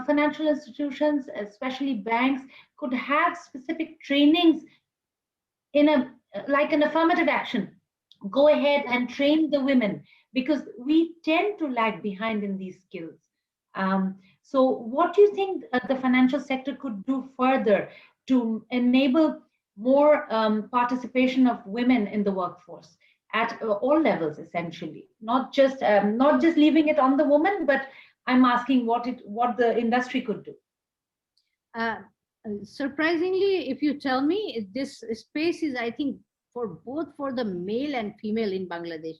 financial institutions, especially banks, could have specific trainings in like an affirmative action. Go ahead and train the women, because we tend to lag behind in these skills. So what do you think the financial sector could do further to enable more participation of women in the workforce at all levels, essentially, not just leaving it on the woman, but I'm asking what the industry could do. surprisingly, if you tell me, this space is, I think, for both for the male and female in Bangladesh,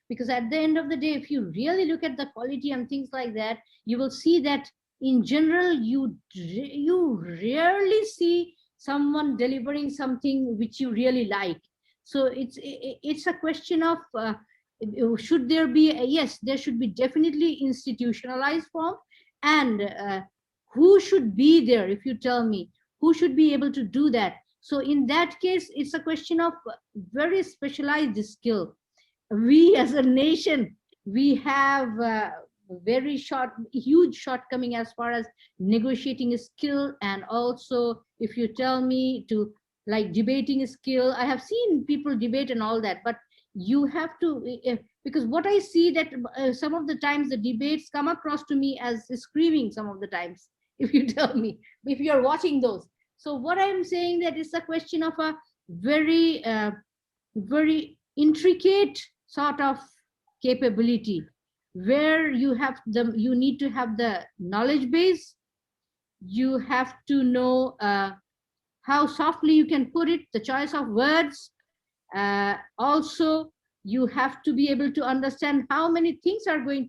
because at the end of the day, if you really look at the quality and things like that, you will see that in general, you rarely see someone delivering something which you really like. So it's a question of, should there be yes, there should be definitely institutionalized form, and who should be there. If you tell me who should be able to do that, so in that case it's a question of very specialized skill. We as a nation, we have very huge shortcoming as far as negotiating skill, and also if you tell me to, like, debating skill, I have seen people debate and all that, but you have to, because what I see that some of the times the debates come across to me as screaming some of the times, if you tell me, if you're watching those. So what I'm saying, that it's a question of a very intricate sort of capability, where you need to have the knowledge base, you have to know how softly you can put it, the choice of words, also you have to be able to understand how many things you are going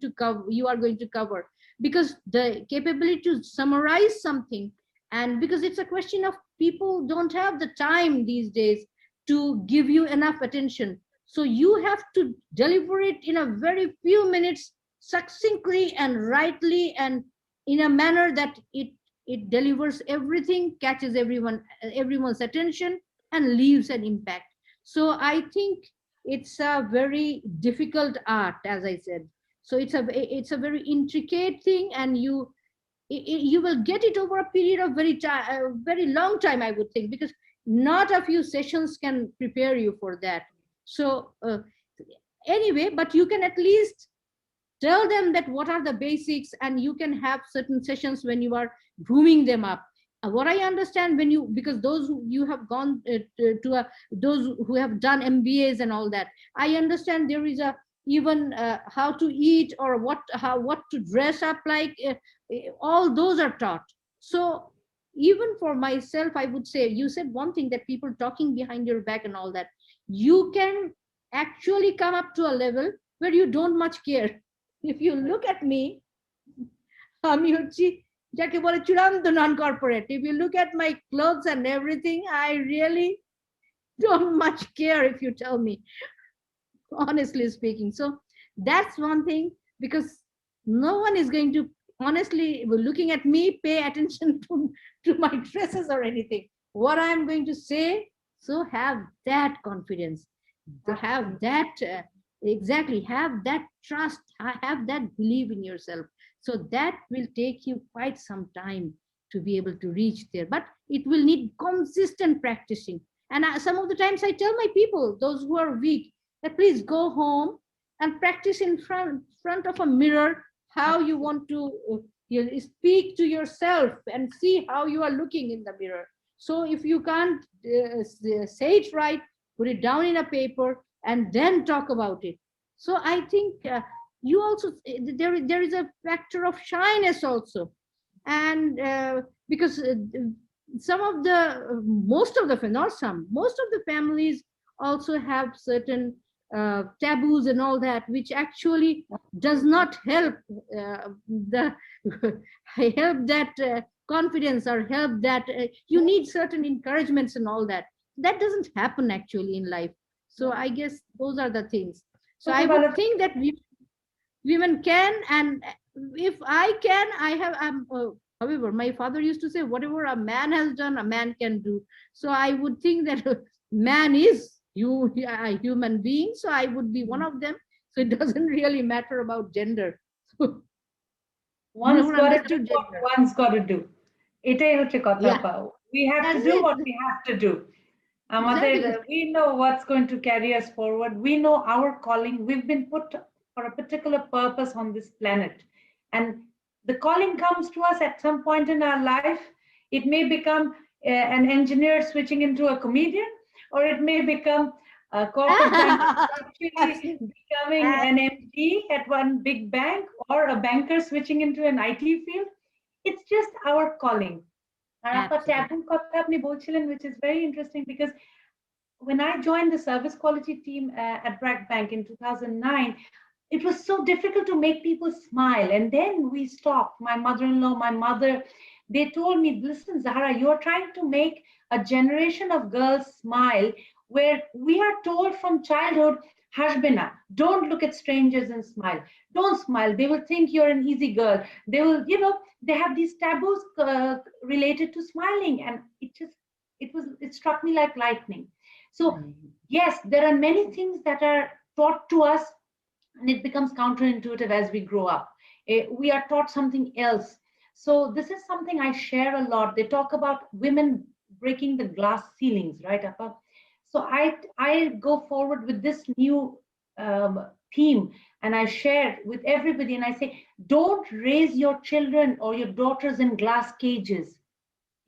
to cover, because the capability to summarize something, and because it's a question of people don't have the time these days to give you enough attention, so you have to deliver it in a very few minutes, succinctly and rightly, and in a manner that it delivers everything, catches everyone's attention, and leaves an impact. So I think it's a very difficult art, as I said. So it's a very intricate thing, and you will get it over a period of very long time, I would think, because not a few sessions can prepare you for that. So anyway, but you can at least tell them that what are the basics, and you can have certain sessions when you are grooming them up. What I understand, when you, because those who you have gone those who have done MBAs and all that, I understand there is a even how to eat, or what to dress up like, all those are taught. So even for myself, I would say, you said one thing, that people talking behind your back and all that, you can actually come up to a level where you don't much care. If you look at me, আমি হচ্ছি যাকে বলে চূড়ান্ত নন corporate. If you look at my clothes and everything, I really don't much care, if you tell me, honestly speaking. So that's one thing, because no one is going to, honestly, looking at me, pay attention to my dresses or anything. What I'm going to say, so have that confidence, to have that exactly, have that trust, have that belief in yourself. So that will take you quite some time to be able to reach there, but it will need consistent practicing. And some of the times I tell my people, those who are weak, that please go home and practice in front of a mirror how you want to speak to yourself, and see how you are looking in the mirror. So if you can't say it right, put it down in a paper and then talk about it. So I think you also, there is a factor of shyness also. And because some of the most of the, not some, most of the families also have certain taboos and all that, which actually does not help the help that confidence, or help that you need certain encouragements and all that. That doesn't happen actually in life. So I guess those are the things. So I would think that women can, and if I can, I have, however, my father used to say, whatever a man has done, a man can do. So I would think that man is a human being, so I would be one of them. So it doesn't really matter about gender. So one's got to do what one's got to do. এটাই হচ্ছে কথা, we have to do what we have to do. We know what's going to carry us forward. We know our calling. We've been put for a particular purpose on this planet, and the calling comes to us at some point in our life. It may become an engineer switching into a comedian, or it may become a corporate actually becoming an MD at one big bank, or a banker switching into an IT field. It's just our calling. আর আপা tabu কথা আপনি বলছিলেন, which is very interesting because when I joined the service quality team at Bragg Bank in 2009, it was so difficult to make people smile. And then we stopped. My mother-in-law, my mother, they told me, listen, Zahra, you're trying to make a generation of girls smile where we are told from childhood, Hashbina, don't look at strangers and smile. Don't smile. They will think you're an easy girl. They will, they have these taboos related to smiling. And it struck me like lightning. So, yes, there are many things that are taught to us and it becomes counterintuitive as we grow up. We are taught something else. So this is something I share a lot. They talk about women breaking the glass ceilings, right, Appa? So I go forward with this new theme and I share with everybody and I say, don't raise your children or your daughters in glass cages.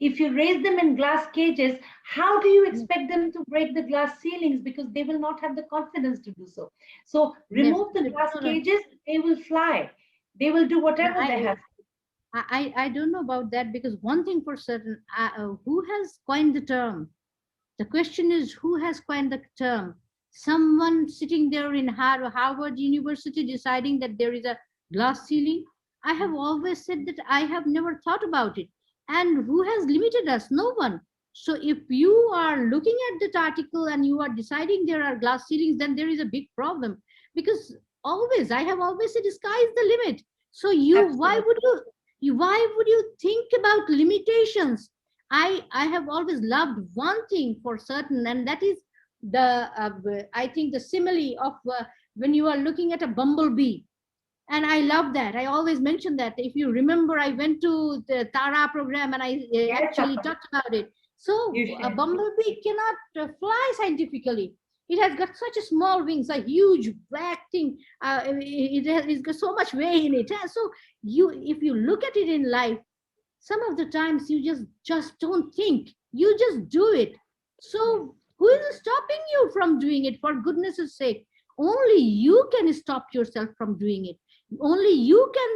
If you raise them in glass cages, how do you expect them to break the glass ceilings? Because they will not have the confidence to do so. So remove the glass cages, they will fly. They will do whatever they have. I don't know about that, because one thing for certain, who has coined the term? The question is, who has coined the term? Someone sitting there in Harvard University deciding that there is a glass ceiling? I have always said that I have never thought about it. And who has limited us? No one. So if you are looking at that article and you are deciding there are glass ceilings, then there is a big problem. Because I have always said, sky is the limit. So why would you think about limitations? I have always loved one thing for certain, and that is I think the simile of when you are looking at a bumblebee. And I love that. I always mention that. If you remember, I went to the Tara program and I actually talked about it. So a bumblebee cannot fly scientifically. It has got such a small wings, a huge black thing. It's got so much weight in it. So if you look at it in life, some of the times you just don't think. You just do it. So who is stopping you from doing it? For goodness' sake, only you can stop yourself from doing it. Only you can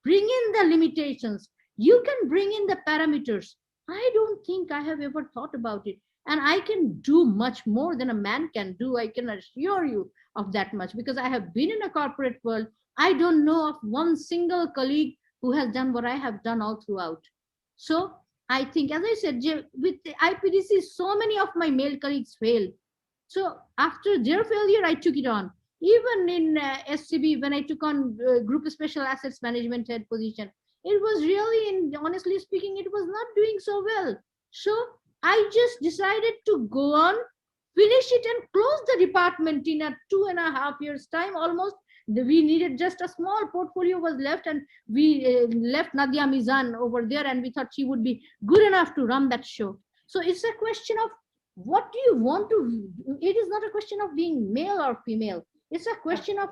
bring in the limitations. You can bring in the parameters. I don't think I have ever thought about it. And I can do much more than a man can do. I can assure you of that much, because I have been in a corporate world. I don't know of one single colleague who has done what I have done all throughout. So I think, as I said, with the IPDC, so many of my male colleagues failed. So after their failure, I took it on. Even in SCB, when I took on Group Special Assets Management head position, it was really, honestly speaking, it was not doing so well. So I just decided to go on, finish it, and close the department in a 2.5 years' time almost. We needed just a small portfolio was left, and we left Nadia Mizan over there, and we thought she would be good enough to run that show. So it's a question of what do you want to, it is not a question of being male or female. It's a question of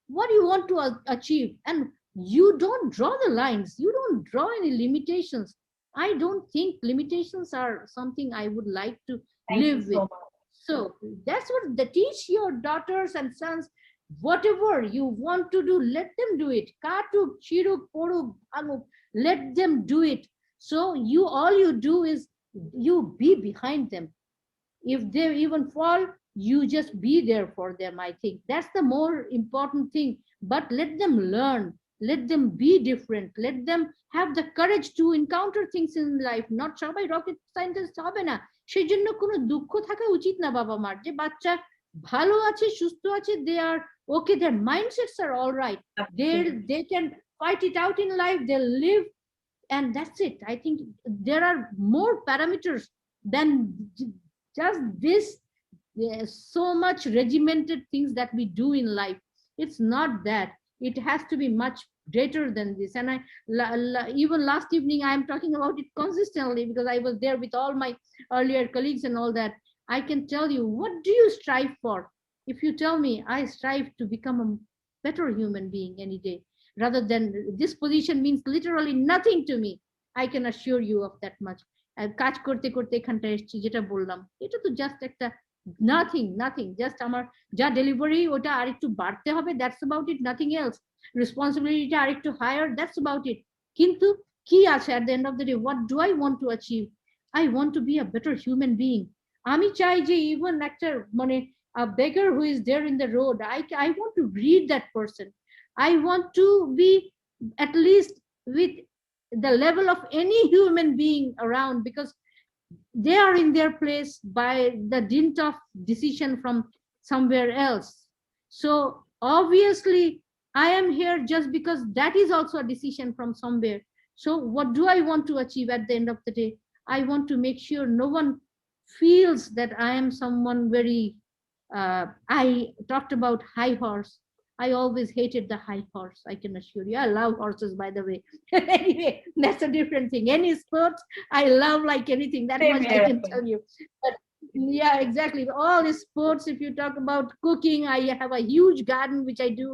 what you want to achieve, and you don't draw the lines, you don't draw any limitations. I don't think limitations are something I would like to live with. So that's what they teach your daughters and sons. Whatever you want to do, let them do it. Katuk, chiruk, poruk, anuk, let them do it. So all you do is you be behind them. If they even fall, you just be there for them. I think that's the more important thing. But let them learn, let them be different, let them have the courage to encounter things in life. Not সবাই rocket scientist হবে না, সেই জন্য কোনো দুঃখ থাকা উচিত না বাবা মার, যে বাচ্চা ভালো আছে, সুস্থ আছে, they are okay, their mindsets are all right. They can fight it out in life, they'll live, and that's it. I think there are more parameters than just this. There's so much regimented things that we do in life. It's not that. It has to be much greater than this. And even last evening, I am talking about it consistently because I was there with all my earlier colleagues and all that. I can tell you, what do you strive for? If you tell me, I strive to become a better human being any day, rather than this position means literally nothing to me. I can assure you of that much. কাজ করতে করতে এখানটা এসেছি, যেটা বললাম, এটা তো just একটা nothing, just আমার যা ডেলিভারি ওটা আরেকটু বাড়তে হবে, that's about it, nothing else. রেসপন্সিবিলিটিটা আরেকটু হায়ার, that's about it. কিন্তু কি আছে at the end of the day, what do I want to achieve? I want to be a better human being. আমি চাই যে even একটা মানে a beggar who is there in the road, I want to greet that person. I want to be at least with the level of any human being around, because they are in their place by the dint of decision from somewhere else. So obviously I am here just because that is also a decision from somewhere. So what do I want to achieve at the end of the day? I want to make sure no one feels that I am someone very I talked about high horse. I always hated the high horse, I can assure you. I love horses, by the way. Anyway, that's a different thing. Any sport, I love like anything. That Same much I here. can tell you. But yeah, exactly. All the sports, if you talk about cooking, I have a huge garden, which I do.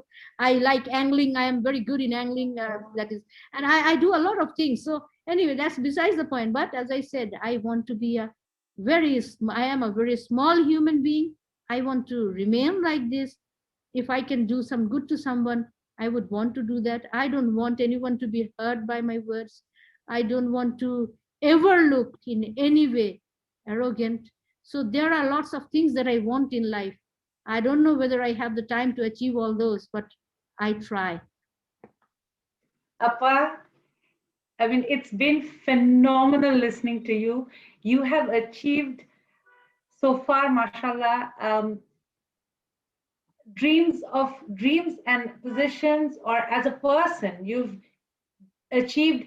I like angling. I am very good in angling. That is, and I do a lot of things. So anyway, that's besides the point. But as I said, I want to be I am a very small human being. I want to remain like this. If I can do some good to someone, I would want to do that. I don't want anyone to be hurt by my words. I don't want to ever look in any way arrogant. So there are lots of things that I want in life. I don't know whether I have the time to achieve all those, but I try. Appa, I mean, it's been phenomenal listening to you. You have achieved so far, mashallah, dreams and positions, or as a person, you've achieved,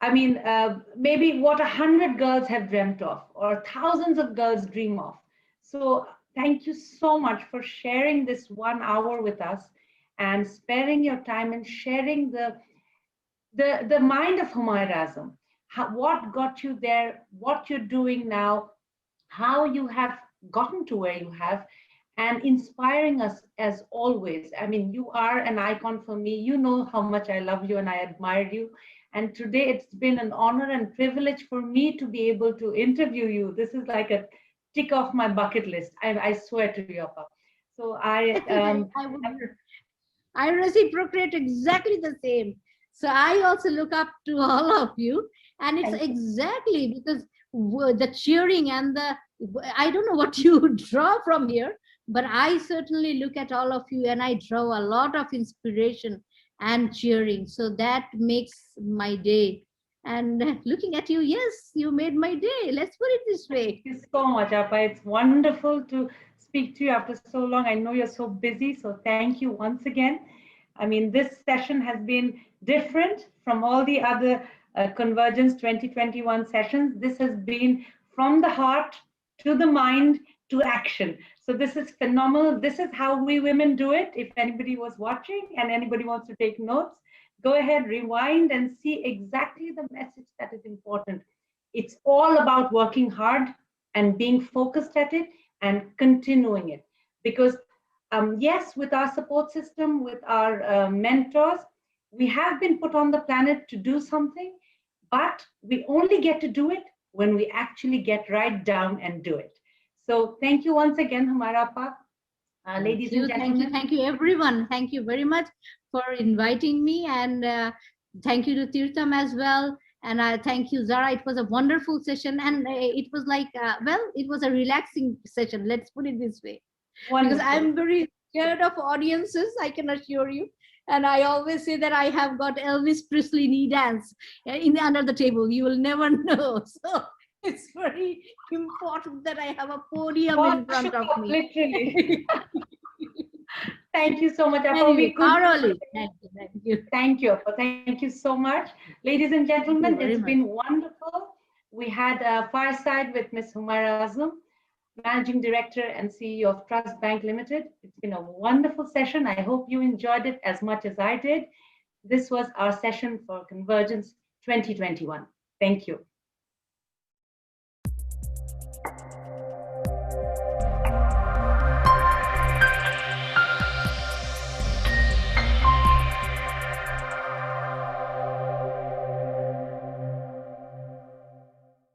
I mean, maybe what 100 girls have dreamt of, or thousands of girls dream of. So thank you so much for sharing this 1 hour with us and sparing your time and sharing the mind of Humaira Azam. What got you there, what you're doing now, how you have gotten to where you have, and inspiring us as always. I mean, you are an icon for me. You know how much I love you and I admire you. And today it's been an honor and privilege for me to be able to interview you. This is like a tick off my bucket list. I swear to you, Appa. So I would I reciprocate exactly the same. So I also look up to all of you, and it's thank you. exactly because the cheering and I don't know what you draw from here, but I certainly look at all of you and I draw a lot of inspiration and cheering. So that makes my day. And looking at you, yes, you made my day. Let's put it this way. Thank you so much, Appa. It's wonderful to speak to you after so long. I know you're so busy, so thank you once again. I mean, this session has been different from all the other Convergence 2021 sessions. This has been from the heart to the mind to action. So this is phenomenal. This is how we women do it. If anybody was watching and anybody wants to take notes, go ahead, rewind and see exactly the message that is important. It's all about working hard and being focused at it and continuing it. Because yes, with our support system, with our mentors, we have been put on the planet to do something, but we only get to do it when we actually get right down and do it. So thank you once again, Humaira Appa. Ladies and gentlemen. Thank you, everyone. Thank you very much for inviting me, and thank you to Tirtham as well. And I thank you, Zara. It was a wonderful session, and it was like, it was a relaxing session. Let's put it this way. Wonderful. Because I'm very scared of audiences, I can assure you. And I always say that I have got Elvis Presley knee dance under the table. You will never know. So it's very important that I have a podium in front of me. Literally. Thank you so much. Anyway, thoroughly. Thank you. Thank you so much. Ladies and gentlemen, it's been wonderful. We had a Fireside with Ms. Humaira Azam, Managing Director and CEO of Trust Bank Limited. It's been a wonderful session. I hope you enjoyed it as much as I did. This was our session for Convergence 2021. Thank you.